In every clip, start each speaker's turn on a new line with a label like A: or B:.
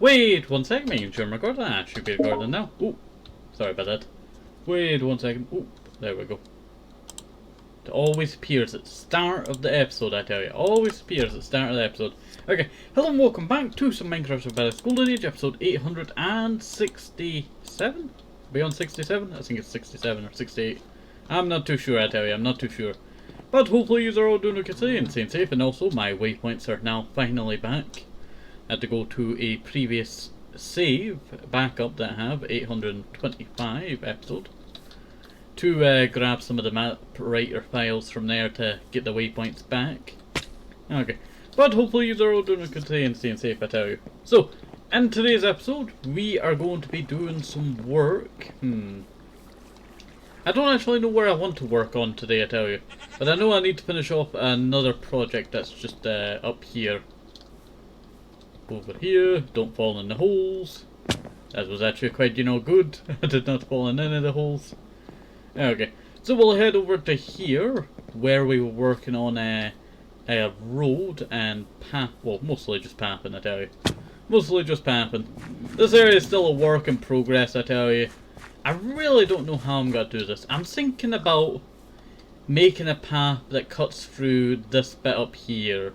A: Wait 1 second, making sure I'm recording. Ah, should be recording now. Ooh, sorry about that. Wait 1 second. Ooh, there we go. It always appears at the start of the episode, I tell you. Always appears at the start of the episode. Okay, hello and welcome back to some Minecraft Survival Golden Age, episode 867? Beyond 67? I think it's 67 or 68. I'm not too sure, I tell you, I'm not too sure. But hopefully you are all doing okay and staying safe, and also my waypoints are now finally back. I had to go to a previous save backup that I have, 825 episode, to grab some of the map writer files from there to get the waypoints back. Okay, but hopefully you are all doing okay and staying safe, I tell you. So, in today's episode, we are going to be doing some work. I don't actually know where I want to work on today, I tell you. But I know I need to finish off another project that's just up here. Over here, don't fall in the holes. That was actually quite, good. I did not fall in any of the holes. Okay, so we'll head over to here, where we were working on a road and path. Well, mostly just pathing, I tell you. Mostly just pathing. This area is still a work in progress, I tell you. I really don't know how I'm going to do this. I'm thinking about making a path that cuts through this bit up here.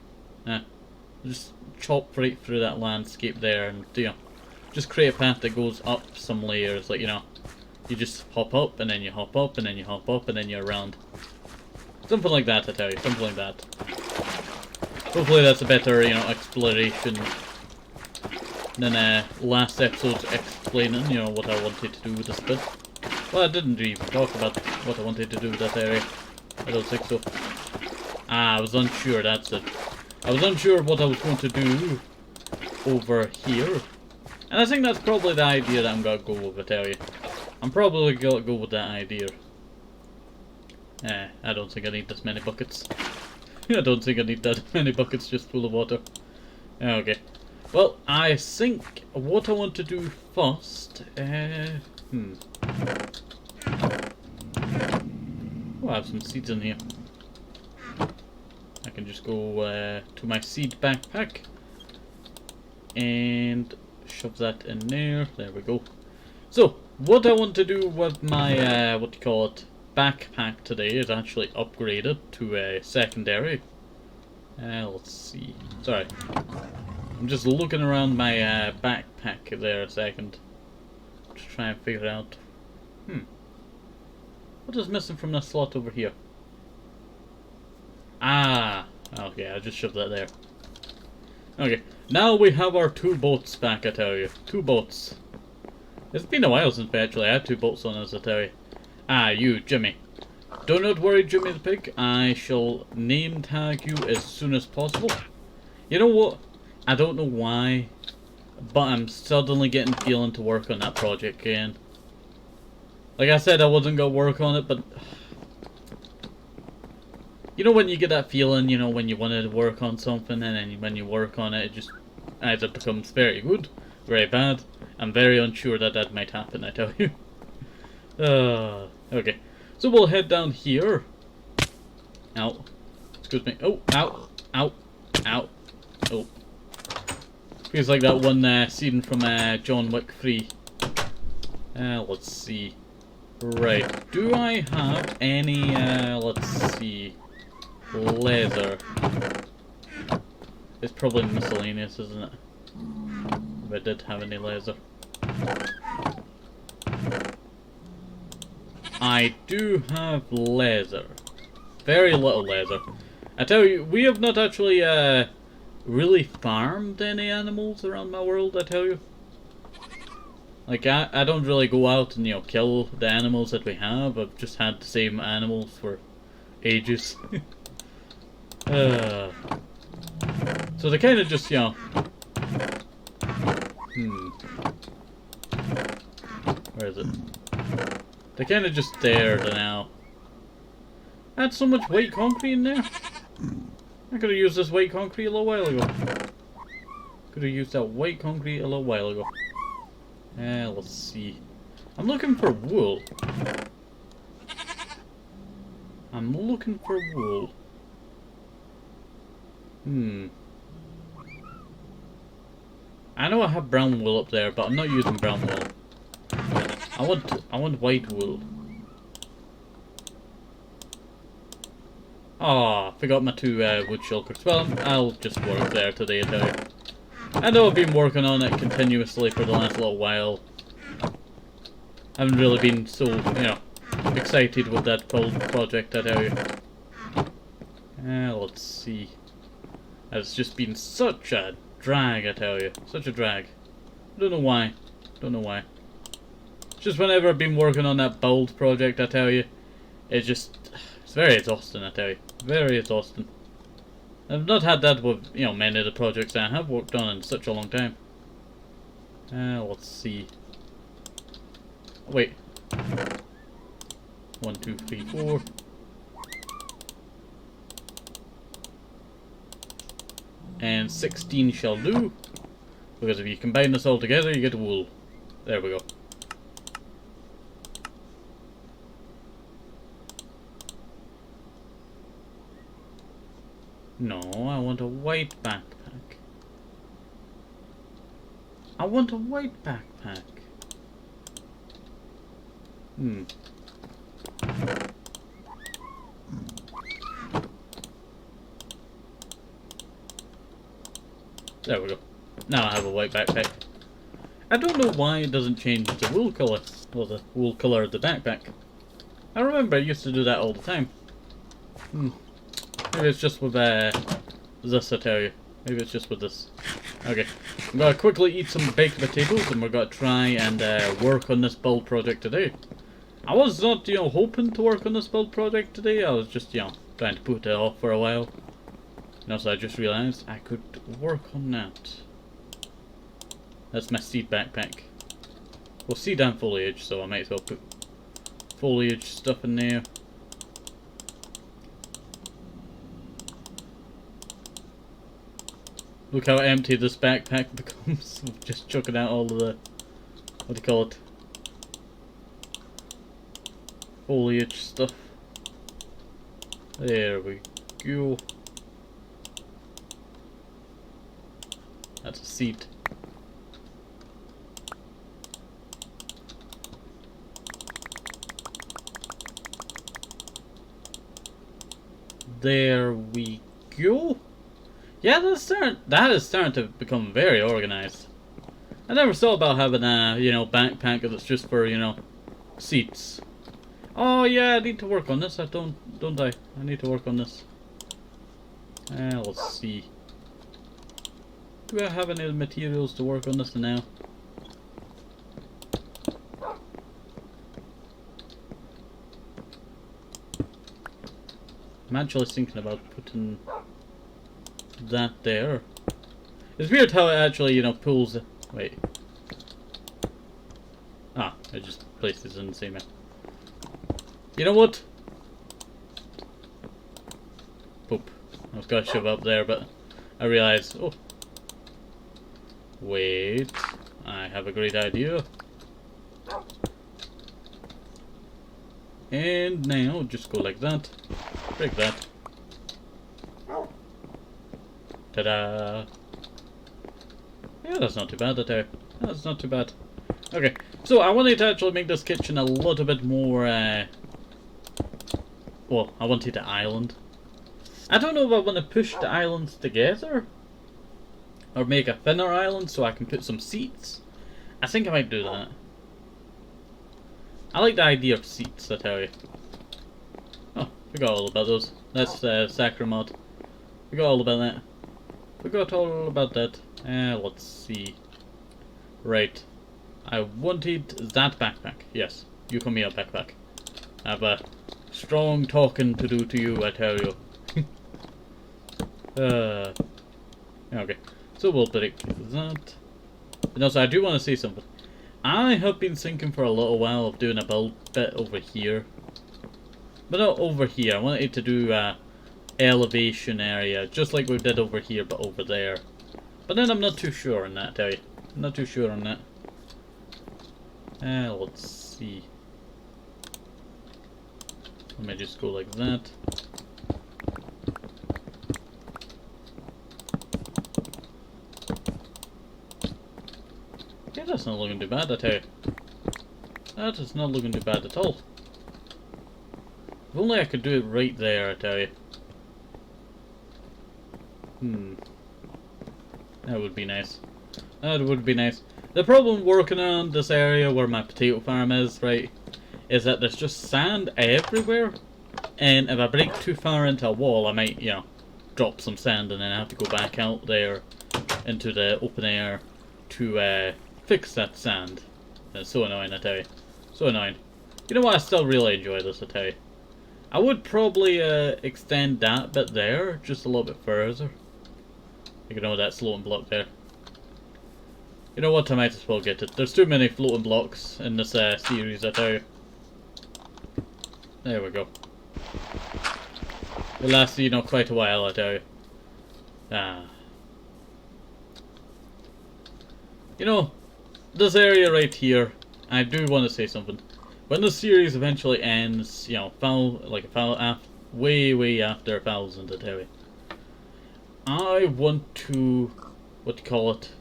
A: Just chop right through that landscape there and, just create a path that goes up some layers. Like, you just hop up and then you hop up and then you hop up and then you're around. Something like that, I tell you. Something like that. Hopefully that's a better, exploration than last episode's explaining, what I wanted to do with this bit. Well, I didn't even talk about what I wanted to do with that area. I don't think so. I was unsure, that's it. I was unsure what I was going to do over here. And I think that's probably the idea that I'm going to go with, I tell you. I'm probably going to go with that idea. I don't think I need this many buckets. I don't think I need that many buckets just full of water. Okay. Well, I think what I want to do first... Oh, I have some seeds in here. I can just go to my seed backpack and shove that in there. There we go. So, what I want to do with my, backpack today is actually upgrade it to a secondary. Let's see. Sorry. I'm just looking around my backpack there a second to try and figure out. What is missing from this slot over here? Okay, I just shoved that there. Okay, now we have our 2 boats back, I tell you. 2 boats. It's been a while since we actually had 2 boats on us, I tell you. You, Jimmy. Do not worry, Jimmy the Pig. I shall name tag you as soon as possible. You know what? I don't know why, but I'm suddenly getting feeling to work on that project again. Like I said, I wasn't going to work on it, but... You know when you get that feeling, when you want to work on something, and then when you work on it, it just either becomes very good, very bad. I'm very unsure that might happen, I tell you. Okay. So we'll head down here. Ow. Excuse me. Oh, ow. Ow. Ow. Oh. Feels like that one scene from John Wick 3. Let's see. Right. Do I have any, let's see, leather? It's probably miscellaneous, isn't it? If I did have any leather. I do have leather. Very little leather. I tell you, we have not actually really farmed any animals around my world, I tell you. Like, I don't really go out and, kill the animals that we have. I've just had the same animals for ages. So they kind of just, Where is it? They're kind of just there now. I had so much white concrete in there. I could have used this white concrete a little while ago. Could have used that white concrete a little while ago. Let's see. I'm looking for wool. I'm looking for wool. I know I have brown wool up there, but I'm not using brown wool. I want white wool. Oh, I forgot my 2 wood shulkers. Well, I'll just work there today, I tell you. I know I've been working on it continuously for the last little while. I haven't really been so, you know, excited with that project, I tell you. Let's see. It's just been such a drag, I tell you. Such a drag. Don't know why. Don't know why. Just whenever I've been working on that build project, I tell you, it's very exhausting, I tell you. Very exhausting. I've not had that with, you know, many of the projects that I have worked on in such a long time. Let's see. Wait. 1, 2, 3, 4. And 16 shall do. Because if you combine this all together, you get wool. There we go. No, I want a white backpack. I want a white backpack. There we go. Now I have a white backpack. I don't know why it doesn't change the wool colour, or the wool colour of the backpack. I remember I used to do that all the time. Maybe it's just with this, I tell you. Maybe it's just with this. Okay, I'm gonna quickly eat some baked potatoes, and we're gonna try and work on this build project today. I was not, you know, hoping to work on this build project today. I was just, you know, trying to put it off for a while. And also I just realised I could work on that. That's my seed backpack. Well, seed and foliage, so I might as well put foliage stuff in there. Look how empty this backpack becomes. Just chucking out all of the, what do you call it? Foliage stuff. There we go. That's a seed. There we go. Yeah, that is starting to become very organized. I never thought about having a, you know, backpack that's just for, you know, seats. Oh yeah, I need to work on this. Don't I? I need to work on this. Let's see. Do I have any materials to work on this now? I'm actually thinking about putting that there. It's weird how it actually, you know, pulls. Wait. Ah, it just places in the same. You know what? Poop. I was gonna shove up there, but I realized. Oh. Wait. I have a great idea. And now just go like that. Break that. Ta-da! Yeah, that's not too bad, I tell you. That's not too bad. Okay, so I wanted to actually make this kitchen a little bit more, well, I wanted an island. I don't know if I want to push the islands together, or make a thinner island so I can put some seats. I think I might do that. I like the idea of seats, I tell you. Oh, forgot all about those. That's Sacramod. Forgot all about that. Forgot all about that. Let's see. Right. I wanted that backpack. Yes, you come here, backpack. I have a strong talking to do to you, I tell you. Okay. So we'll break that. And also, I do want to say something. I have been thinking for a little while of doing a build bit over here. But not over here. I wanted to do elevation area, just like we did over here, but over there. But then I'm not too sure on that, I tell you. I'm not too sure on that. Let's see. Let me just go like that. Okay, that's not looking too bad, I tell you. That is not looking too bad at all. If only I could do it right there, I tell you. That would be nice. That would be nice. The problem working on this area where my potato farm is, right, is that there's just sand everywhere. And if I break too far into a wall, I might, you know, drop some sand and then have to go back out there into the open air to fix that sand. It's so annoying, I tell you. So annoying. You know what? I still really enjoy this, I tell you. I would probably extend that bit there just a little bit further. You know that floating block there. You know what? I might as well get it. There's too many floating blocks in this series, I tell you. There we go. It lasts, you know, quite a while, I tell you. You know, this area right here, I do want to say something. When the series eventually ends, you know, way after 1,000, I tell you. I want to, what do you call it,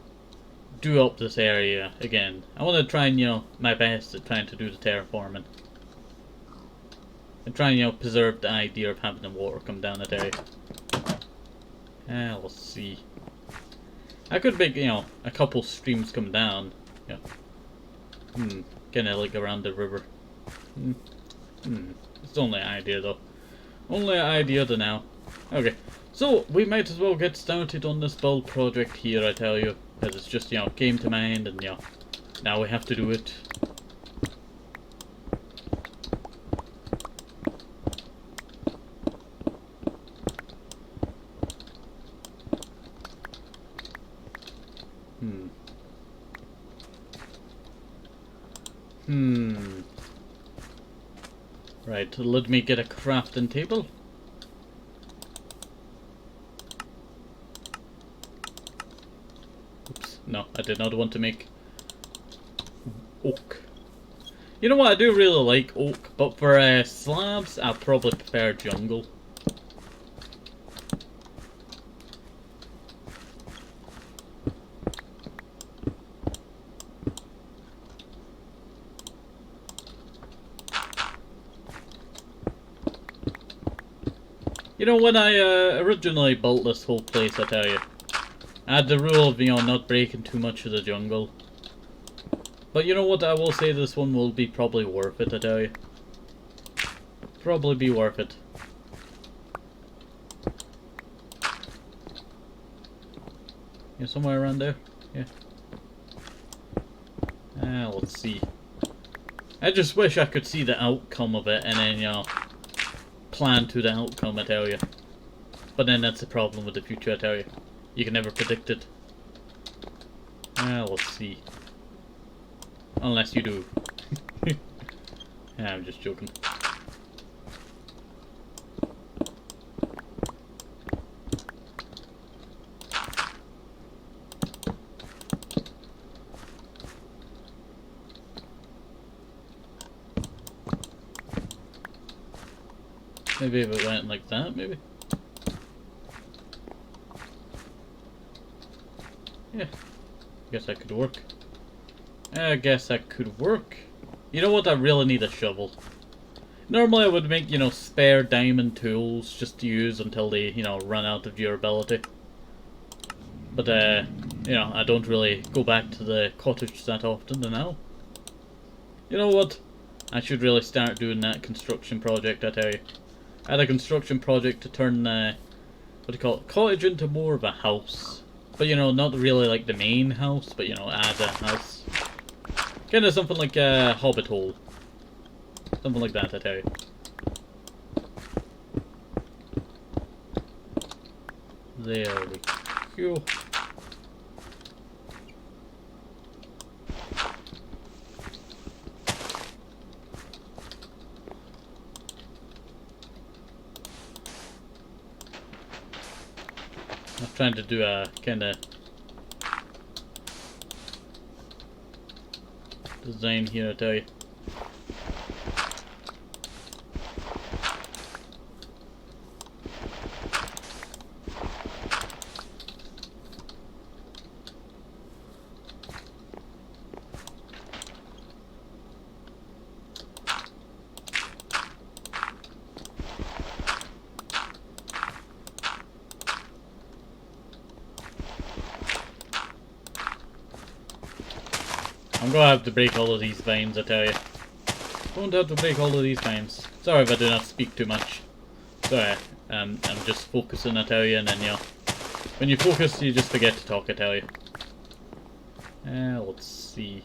A: do up this area again. I want to try and, you know, my best at trying to do the terraforming. And try and, you know, preserve the idea of having the water come down the day. Let's see. I could make, you know, a couple streams come down. Yeah. Kinda like around the river. It's only an idea though. Only an idea to now. Okay. So, we might as well get started on this build project here, I tell you. Because it's just, you know, came to mind and, you know, now we have to do it. Right, let me get a crafting table. Oops, no, I did not want to make oak. You know what, I do really like oak, but for slabs, I probably prefer jungle. You know, when I originally built this whole place, I tell you, I had the rule of, you know, not breaking too much of the jungle. But you know what, I will say this one will be probably worth it, I tell you. Probably be worth it. Yeah, somewhere around there? Yeah. Let's see. I just wish I could see the outcome of it and then, you know, plan to the outcome, I tell you. But then that's the problem with the future, I tell you. You can never predict it. Let's see. Unless you do. I'm just joking. Maybe if it went like that, maybe? Yeah. Guess that could work. I guess that could work. You know what? I really need a shovel. Normally I would make, you know, spare diamond tools just to use until they, you know, run out of durability. But, you know, I don't really go back to the cottage that often now. You know what? I should really start doing that construction project, I tell you. I had a construction project to turn, what do you call it, cottage into more of a house. But, you know, not really like the main house, but, you know, add a house. Kind of something like a hobbit hole. Something like that, I tell you. There we go. I'm trying to do a kind of design here, I tell you. I'm gonna have to break all of these vines, I tell you. Going to have to break all of these vines. Sorry if I do not speak too much. Sorry, I'm just focusing, I tell you, and then, you know, when you focus, you just forget to talk, I tell you. Let's see.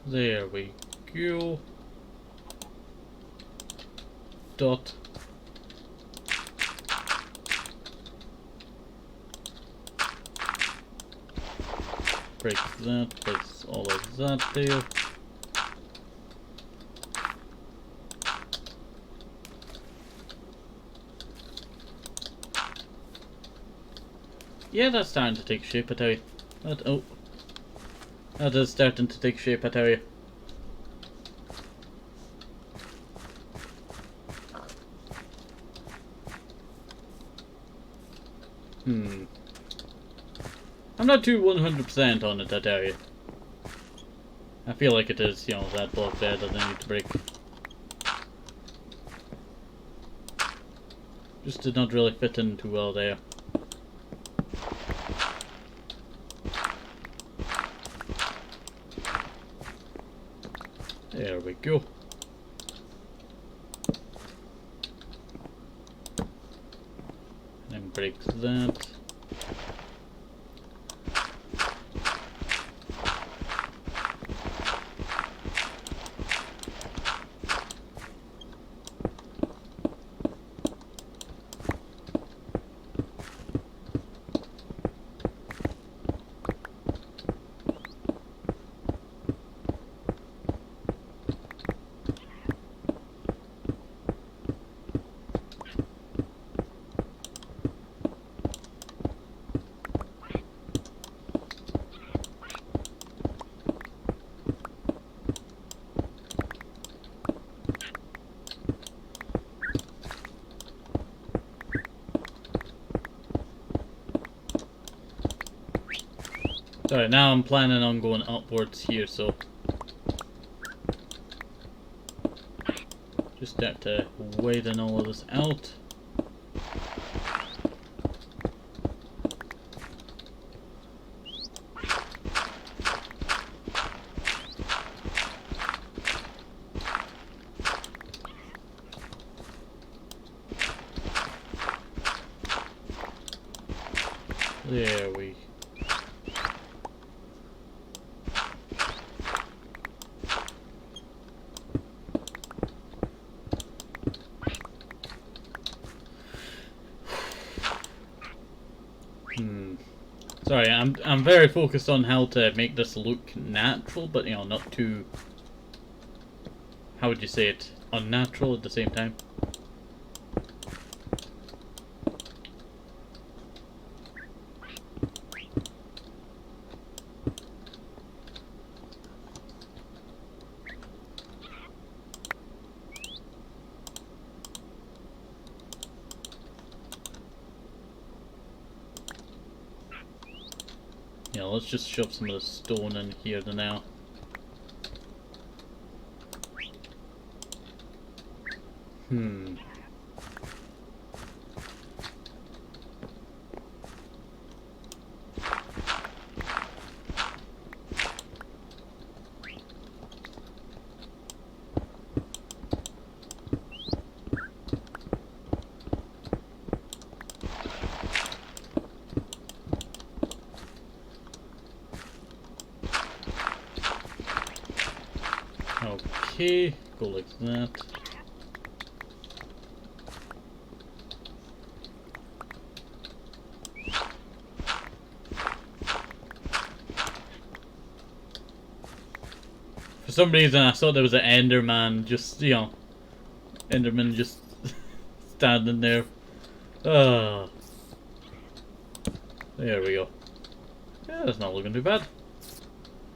A: There we go. Dot. Break that, place all of that there. Yeah, that's starting to take shape, I tell you. That is starting to take shape, I tell you. I'm not too 100% on it, I tell you. I feel like it is, you know, that block there that I need to break. Just did not really fit in too well there. There we go. And then break that. Sorry, now I'm planning on going upwards here, so just start to widen all of this out. There we Sorry, I'm very focused on how to make this look natural, but you know, not too, how would you say it, unnatural at the same time. Yeah, let's just shove some of the stone in here now. Okay, go like that. For some reason I thought there was an Enderman just, you know, Enderman just standing there. There we go. Yeah, that's not looking too bad.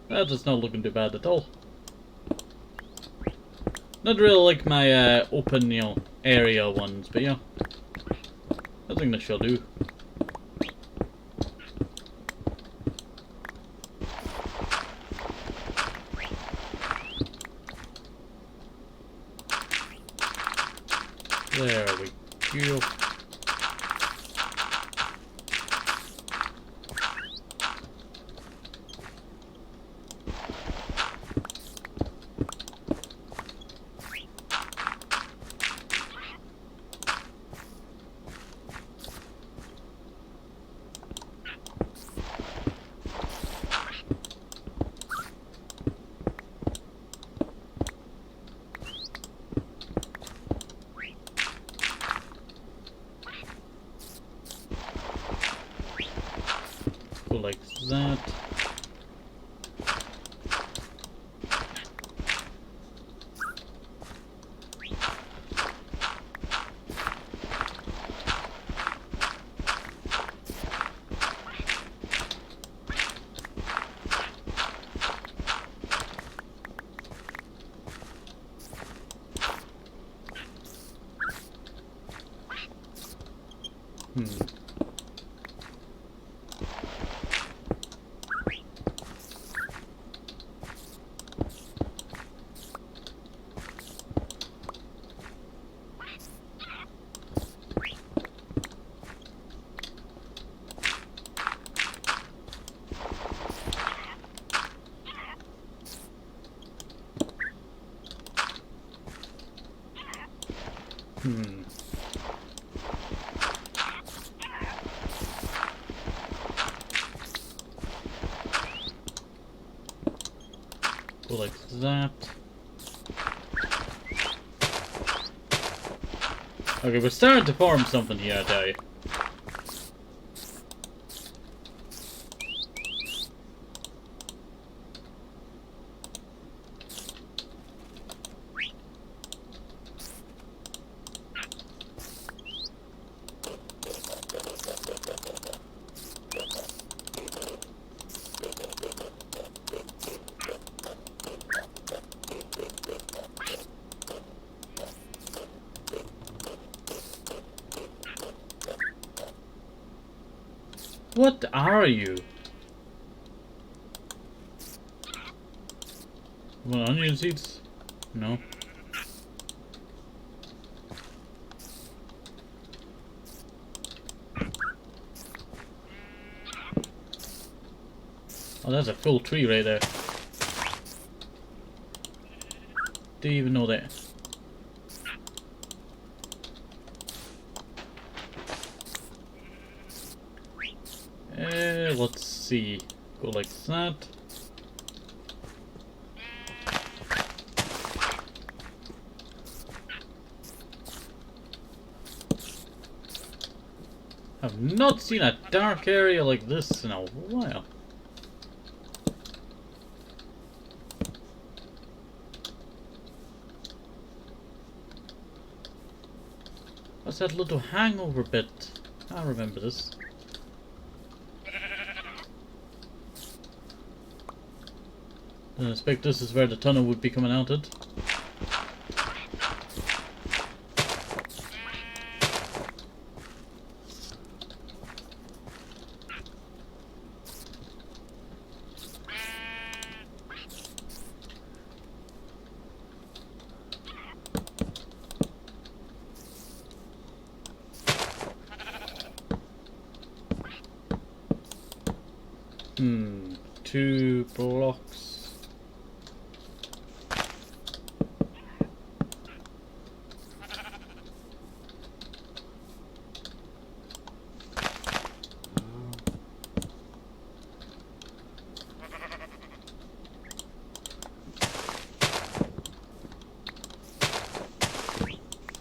A: That is not looking too bad at all. Not really like my open, area ones, but yeah. I think this shall do. There we go. Go like that. Go like that. Okay, we're starting to form something here, I tell you. What are you? What, onion seeds? No. Oh, that's a full tree right there. Didn't even know that. Let's see. Go like that. I've not seen a dark area like this in a while. What's that little hangover bit? I remember this. I expect this is where the tunnel would be coming out at. Two blocks.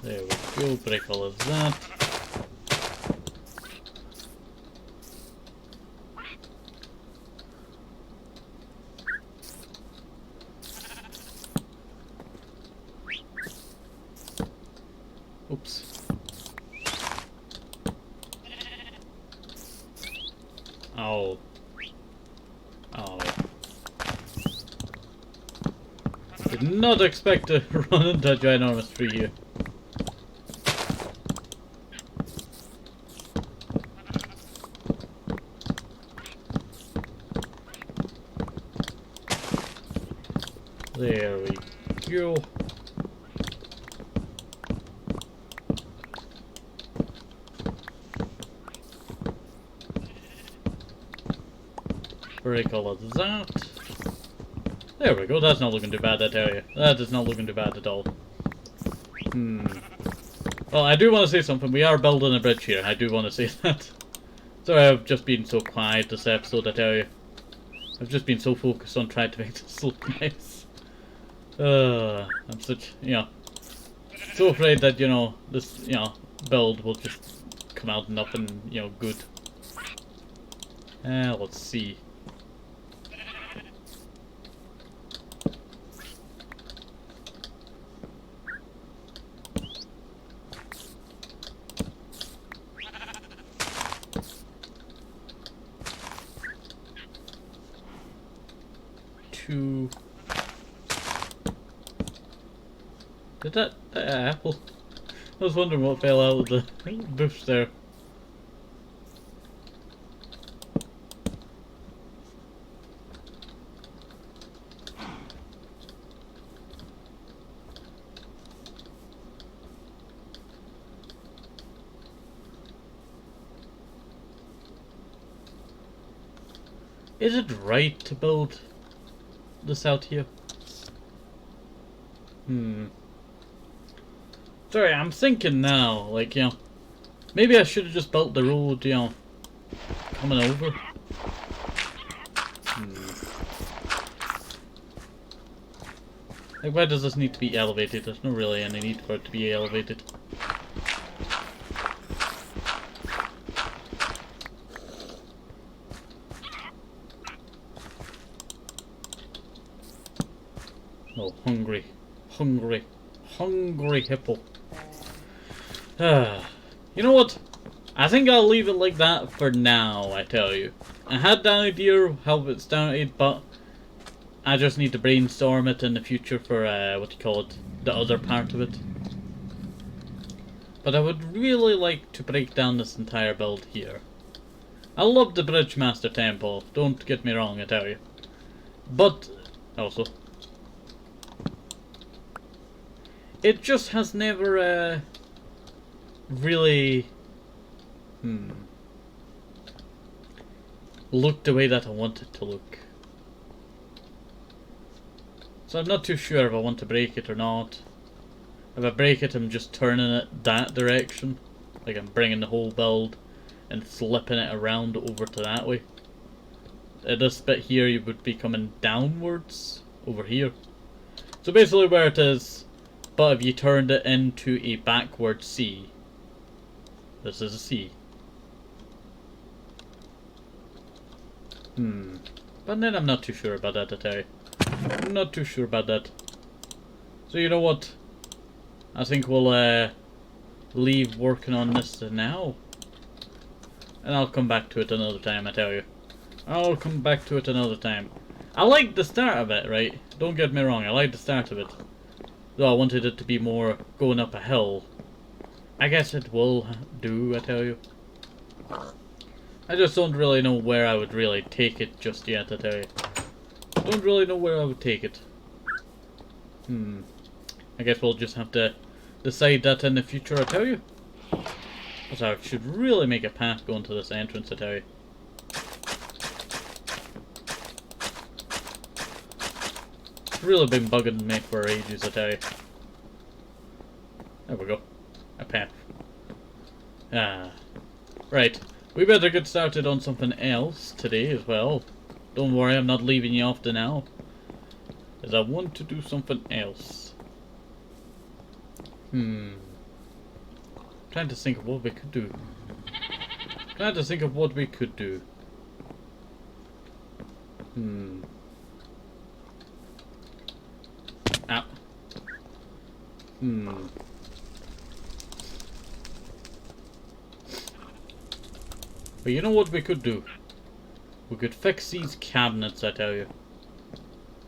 A: There we go, break all of that. Oops. Oh. Oh. Did not expect to run into a ginormous tree here. There we go. Break all of that. There we go, that's not looking too bad, that area. That is not looking too bad at all. Well, I do want to say something. We are building a bridge here. I do want to say that. Sorry, I've just been so quiet this episode, I tell you. I've just been so focused on trying to make this look nice. I'm such, so afraid that, this, build will just come out nothing, good. Let's see. Did that apple? I was wondering what fell out of the bush there. Is it right to build this out here? Sorry, I'm thinking now, maybe I should have just built the road, coming over. Like, why does this need to be elevated? There's not really any need for it to be elevated. Oh, hungry hippo. You know what? I think I'll leave it like that for now, I tell you. I had the idea how it started, but I just need to brainstorm it in the future for, the other part of it. But I would really like to break down this entire build here. I love the Bridgemaster Temple, don't get me wrong, I tell you. But, also, it just has never, really, looked the way that I want it to look. So I'm not too sure if I want to break it or not. If I break it, I'm just turning it that direction. Like I'm bringing the whole build and flipping it around over to that way. This bit here, you would be coming downwards over here. So basically where it is, but if you turned it into a backward C, this is a C. But then I'm not too sure about that, I tell you. I'm not too sure about that. So you know what? I think we'll leave working on this now. And I'll come back to it another time, I tell you. I'll come back to it another time. I like the start of it, right? Don't get me wrong, I like the start of it. Though I wanted it to be more going up a hill. I guess it will do, I tell you. I just don't really know where I would really take it just yet, I tell you. Don't really know where I would take it. I guess we'll just have to decide that in the future, I tell you. Because I should really make a path going to this entrance, I tell you. It's really been bugging me for ages, I tell you. There we go. A path. Right. We better get started on something else today as well. Don't worry, I'm not leaving you off to now. As I want to do something else. Trying to think of what we could do. Ow. But you know what we could do? We could fix these cabinets, I tell you.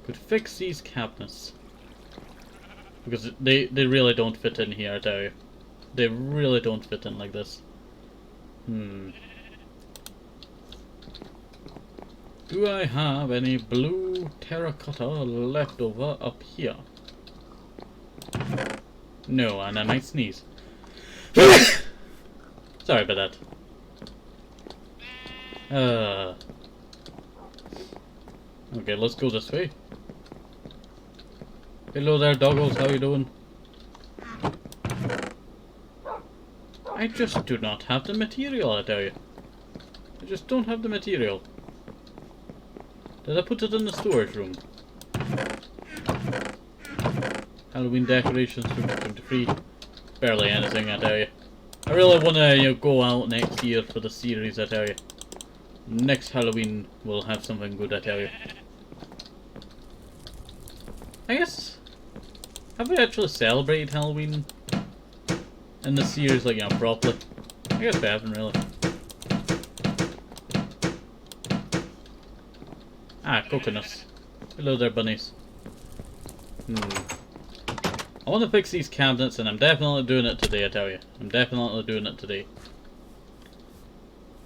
A: Could fix these cabinets. Because they really don't fit in here, I tell you. They really don't fit in like this. Do I have any blue terracotta left over up here? No, and I might sneeze. Sorry about that. Okay, let's go this way. Hello there, doggos, how you doing? I just do not have the material, I tell you. I just don't have the material. Did I put it in the storage room? Halloween decorations 2023. Barely anything, I tell you. I really want to go out next year for the series, I tell you. Next Halloween we'll have something good, I tell you. I guess... have we actually celebrated Halloween in the series, like, properly? I guess we haven't really. Ah, coconuts. Hello there, bunnies. I want to fix these cabinets, and I'm definitely doing it today, I tell you. I'm definitely doing it today.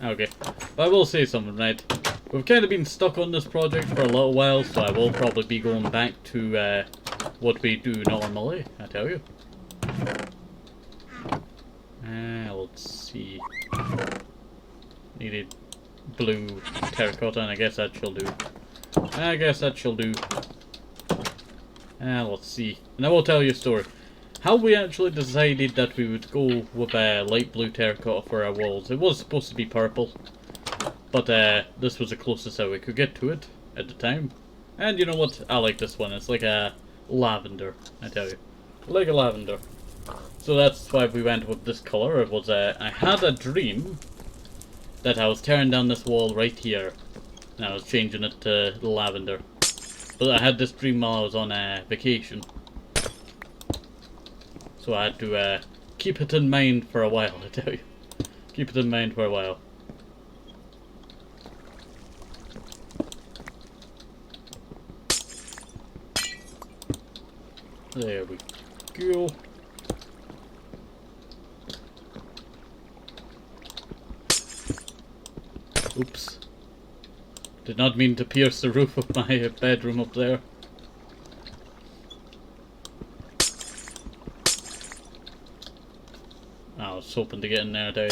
A: Okay, but I will say something, right? We've kind of been stuck on this project for a little while, so I will probably be going back to what we do normally, I tell you. Let's see. Needed blue terracotta, and I guess that shall do. I guess that shall do. Let's see. And I will tell you a story. How we actually decided that we would go with light blue terracotta for our walls. It was supposed to be purple, but this was the closest that we could get to it at the time. And you know what? I like this one. It's like a lavender, I tell you. Like a lavender. So that's why we went with this color. It was I had a dream that I was tearing down this wall right here, and I was changing it to lavender. But I had this dream while I was on vacation, so I had to keep it in mind for a while, I tell you. Keep it in mind for a while. There we go. Oops. Did not mean to pierce the roof of my bedroom up there. I was hoping to get in there today.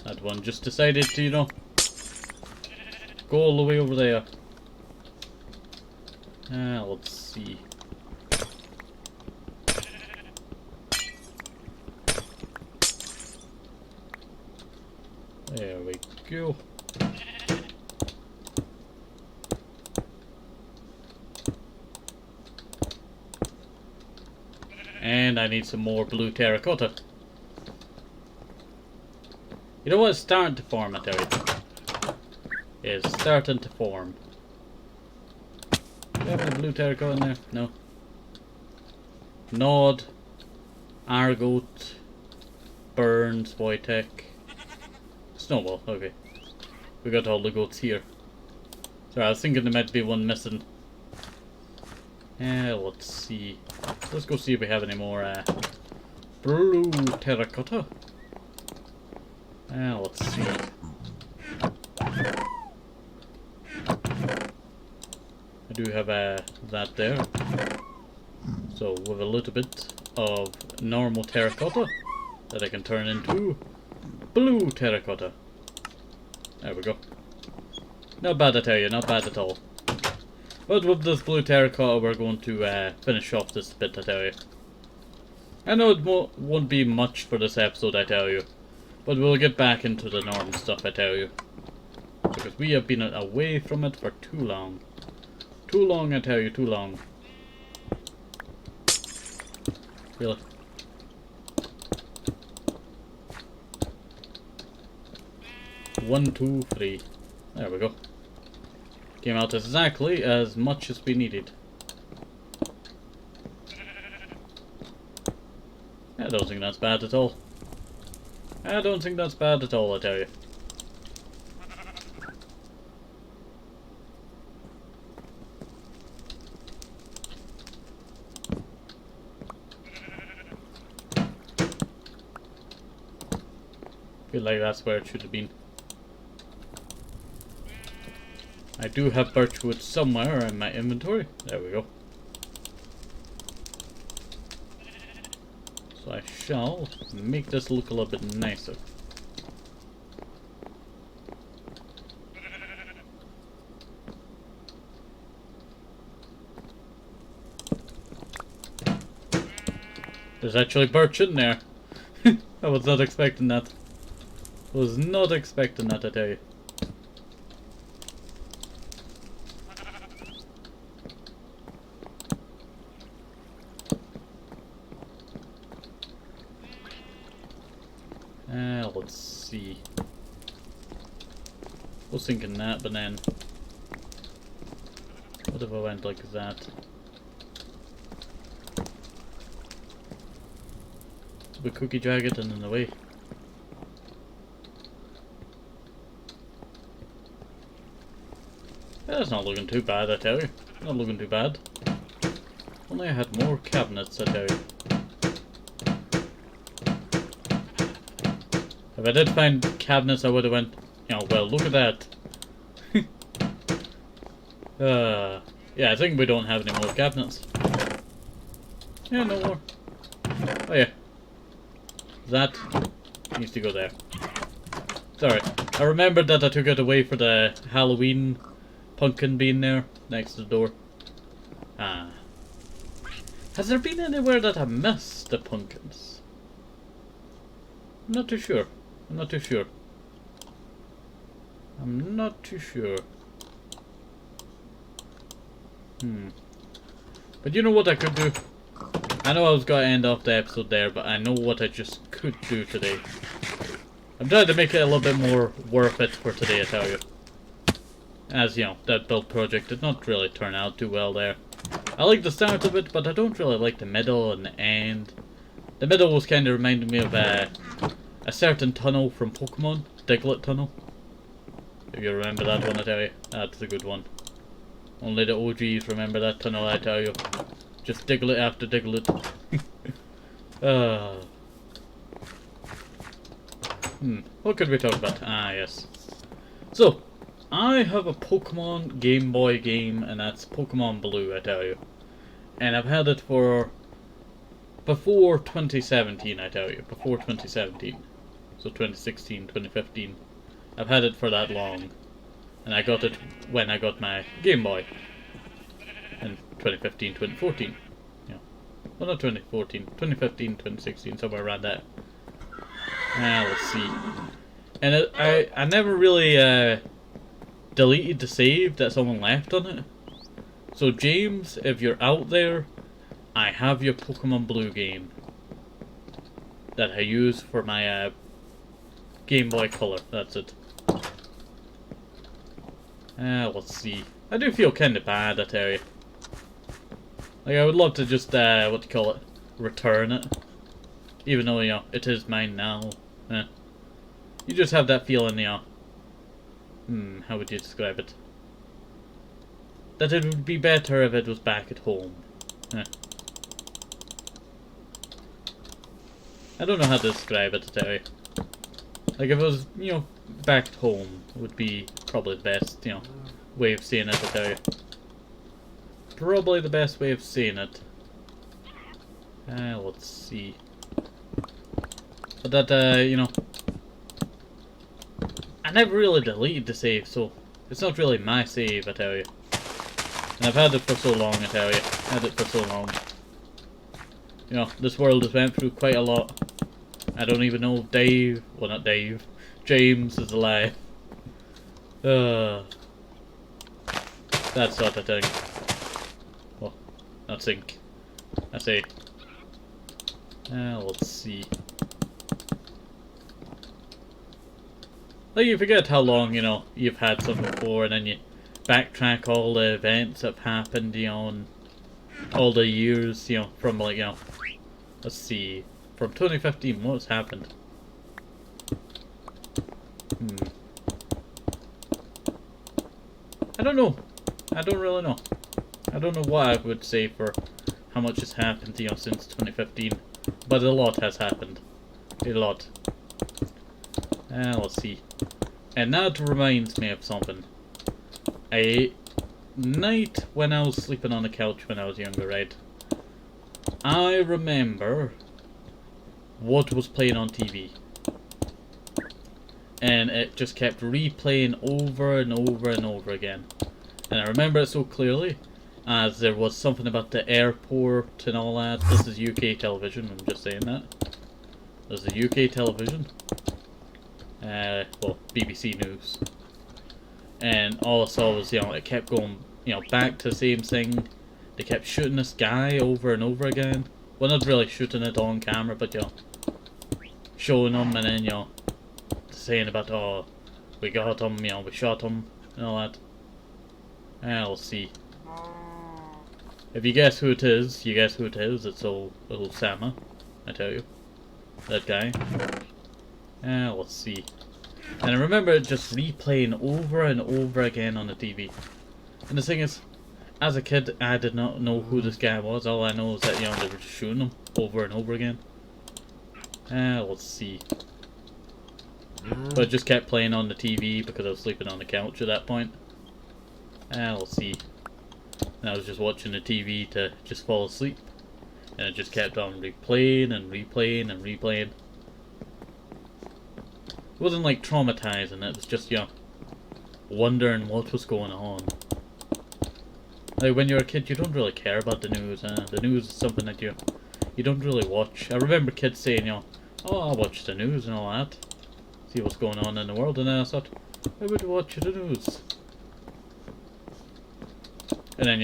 A: That one just decided to, go all the way over there. Let's see. There we go. And I need some more blue terracotta. You know what? It's starting to form, I tell you. It's starting to form. Do you have any blue terracotta in there? No. Nod. Argote. Burns. Wojtek. Snowball, okay. We got all the goats here. Sorry, I was thinking there might be one missing. Let's see. Let's go see if we have any more blue terracotta. Let's see. I do have that there. So with a little bit of normal terracotta that I can turn into blue terracotta. There we go. Not bad, I tell you, not bad at all. But with this blue terracotta, we're going to finish off this bit, I tell you. I know it won't be much for this episode, I tell you. But we'll get back into the normal stuff, I tell you. Because we have been away from it for too long. Too long, I tell you, too long. Really? One, two, three. There we go. Came out exactly as much as we needed. I don't think that's bad at all. I don't think that's bad at all, I tell you. feel like that's where it should have been. I do have birchwood somewhere in my inventory. There we go. So I shall make this look a little bit nicer. There's actually birch in there. I was not expecting that. Was not expecting that, I tell you. Let's see. I was thinking that, but then what if I went like that? We cookie drag it and in the way. Yeah, that's not looking too bad, I tell you. Not looking too bad. Only I had more cabinets, I tell you. If I did find cabinets, I would have went, you know, well, look at that. Yeah, I think we don't have any more cabinets. Yeah, no more. Oh yeah. That needs to go there. Sorry, I remembered that I took it away for the Halloween pumpkin being there next to the door. Ah. Has there been anywhere that I missed the pumpkins? I'm not too sure. I'm not too sure. I'm not too sure. But you know what I could do? I know I was going to end off the episode there, but I know what I just could do today. I'm trying to make it a little bit more worth it for today, I tell you. As, you know, that build project did not really turn out too well there. I like the start of it, but I don't really like the middle and the end. The middle was kind of reminding me of a certain tunnel from Pokemon, Diglett Tunnel. If you remember that one, I tell you, that's a good one. Only the OGs remember that tunnel, I tell you. Just Diglett after Diglett. What could we talk about? Ah, yes. So, I have a Pokemon Game Boy game, and that's Pokemon Blue, I tell you. And I've had it for before 2017, I tell you. Before 2017. So 2016, 2015. I've had it for that long. And I got it when I got my Game Boy. In 2015, 2014. Yeah. Well, not 2014. 2015, 2016, somewhere around that. Let's see. And I never really deleted the save that someone left on it. So James, if you're out there, I have your Pokemon Blue game that I use for my Game Boy Color. That's it. Let's see. I do feel kind of bad, I tell you. Like, I would love to just, what do you call it? Return it. Even though, you know, it is mine now. You just have that feeling, you know. How would you describe it? That it would be better if it was back at home. I don't know how to describe it, to tell you. Like, if it was, you know, back at home, would be probably the best, you know, way of seeing it, I tell you. Probably the best way of seeing it. Let's see. But that, you know, I never really deleted the save, so it's not really my save, I tell you. And I've had it for so long, I tell you. Had it for so long. You know, this world has went through quite a lot. I don't even know if Dave, well not Dave, James is alive. That sort of thing. Well, not sink. I say. Let's see. Like, you forget how long, you know, you've had something before, and then you backtrack all the events that have happened, you know, and all the years, you know, from, like, you know, let's see, from 2015, what's happened? I don't know. I don't really know. I don't know what I would say for how much has happened, you know, since 2015, but a lot has happened. A lot. Let's see. And that reminds me of something. A night when I was sleeping on the couch when I was younger, right? I remember what was playing on TV. And it just kept replaying over and over and over again. And I remember it so clearly, as there was something about the airport and all that. This is UK television, I'm just saying that. This is UK television. Well, BBC News. And all I saw was, it kept going, back to the same thing. They kept shooting this guy over and over again. Well, not really shooting it on camera, but, showing him and then, saying about, oh, we got him, we shot him, and all that. I'll see. If you guess who it is, you guess who it is. It's old Sama, I tell you. That guy. Let's see. And I remember it just replaying over and over again on the TV. And the thing is, as a kid, I did not know who this guy was. All I know is that, they were just shooting him over and over again. Let's see. But it just kept playing on the TV because I was sleeping on the couch at that point. Let's see. And I was just watching the TV to just fall asleep. And it just kept on replaying and replaying and replaying. It wasn't like traumatizing, it was just, wondering what was going on. Like when you're a kid, you don't really care about the news. The news is something that you don't really watch. I remember kids saying, oh, I'll watch the news and all that. See what's going on in the world, and then I thought, I would watch the news. And then,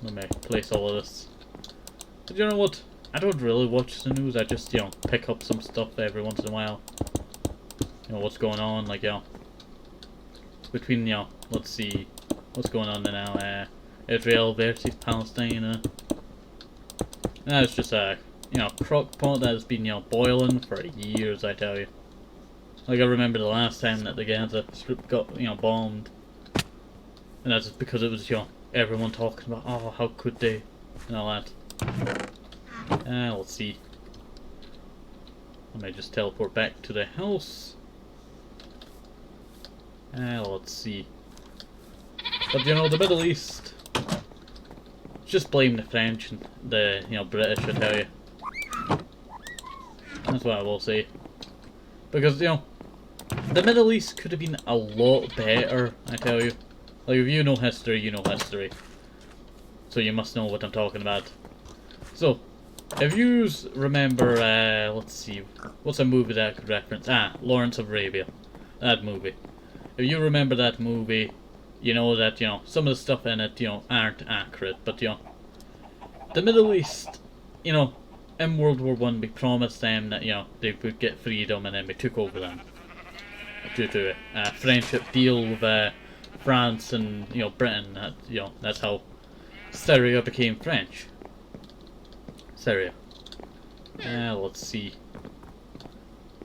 A: let me place all of this. But you know what? I don't really watch the news. I just, pick up some stuff every once in a while. What's going on, like, between, let's see, what's going on now, Israel versus Palestine, That's just a, crock pot that has been, boiling for years, I tell you. Like, I remember the last time that the Gaza Strip got, bombed. And that's just because it was, everyone talking about, oh, how could they, and all that. Let's see. I may just teleport back to the house. Let's see. But, the Middle East, just blame the French and the, British, I tell you. That's what I will say. Because, the Middle East could have been a lot better, I tell you. Like, if you know history, you know history. So you must know what I'm talking about. So, if you remember, let's see, what's a movie that I could reference? Lawrence of Arabia. That movie. If you remember that movie, you know that, some of the stuff in it, aren't accurate. But, the Middle East, in World War I, we promised them that, they would get freedom, and then we took over them. Due to a friendship deal with France and, Britain. That, that's how Syria became French. Syria. Let's see.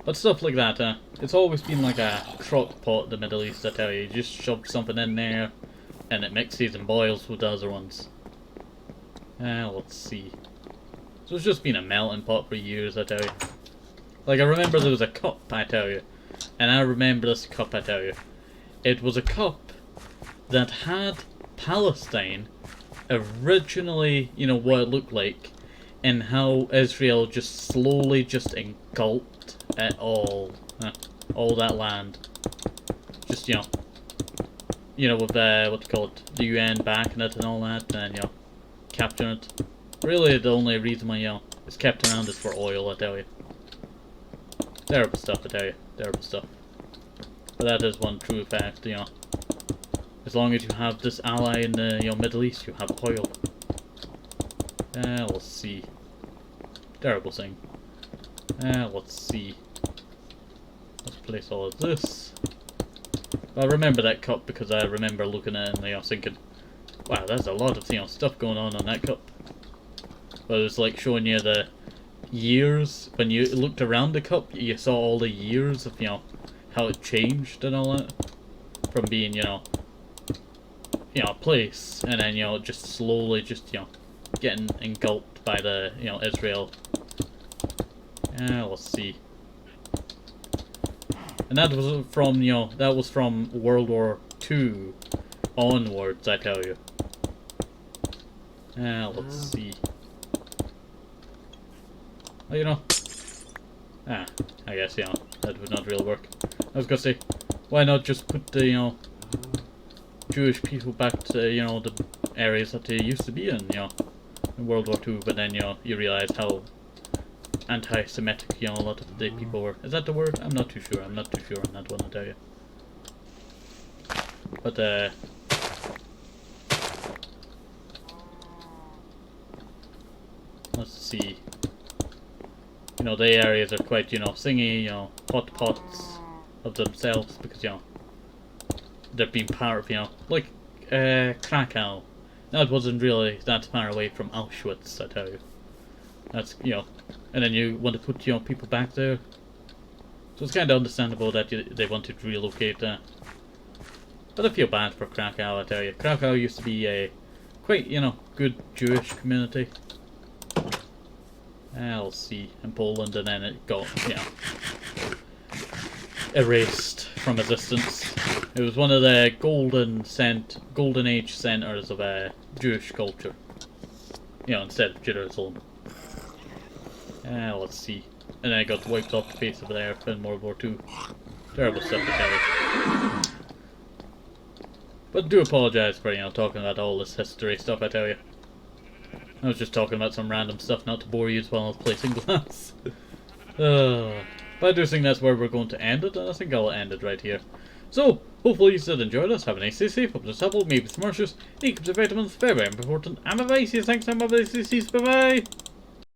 A: But stuff like that, it's always been like a crock pot, the Middle East, I tell you. You just shove something in there, and it mixes and boils with the other ones. Let's see. So it's just been a melting pot for years, I tell you. Like, I remember there was a cup, I tell you. And I remember this cup, I tell you. It was a cup that had Palestine originally, what it looked like, and how Israel just slowly just engulfed it all that land. Just, with, what do you call it, the UN backing it and all that, and, capturing it. Really, the only reason why, it's kept around is for oil, I tell you. Terrible stuff, I tell you. Terrible stuff. But that is one true fact, As long as you have this ally in the, Middle East, you have oil. Let's see. Terrible thing. Let's see. Let's place all of this. I remember that cup because I remember looking at it and, thinking, wow, there's a lot of, stuff going on that cup. But it was like showing you the years. When you looked around the cup, you saw all the years of, how it changed and all that. From being, place, and then just slowly just getting engulfed by the Israel. Let's see. And that was from World War II onwards, I tell you. Let's see. Well, I guess that would not really work. I was gonna say, why not just put the Jewish people back to the areas that they used to be in World War II, but then you realize how anti-Semitic a lot of the people were. Is that the word? I'm not too sure. I'm not too sure on that one, I tell you. But let's see. The areas are quite singy, hot pots of themselves, because they've been part of like Krakow. That wasn't really that far away from Auschwitz, I tell you. That's and then you want to put people back there, so it's kind of understandable that they wanted to relocate that. But I feel bad for Krakow, I tell you. Krakow used to be a quite good Jewish community. I'll see, in Poland, and then it got erased from existence. It was one of the golden age centers of Jewish culture. Instead of Jerusalem. Let's see. And then it got wiped off the face of the earth in World War II. Terrible stuff to tell. But do apologise for talking about all this history stuff, I tell you. I was just talking about some random stuff not to bore you while I was placing glass. But I do think that's where we're going to end it, and I think I'll end it right here. So, hopefully you still enjoyed us. Have a nice day, safe, hope it's helpful, maybe some marshes, keep the vitamins, very, very important. And bye bye, see you next time, bye bye, bye bye.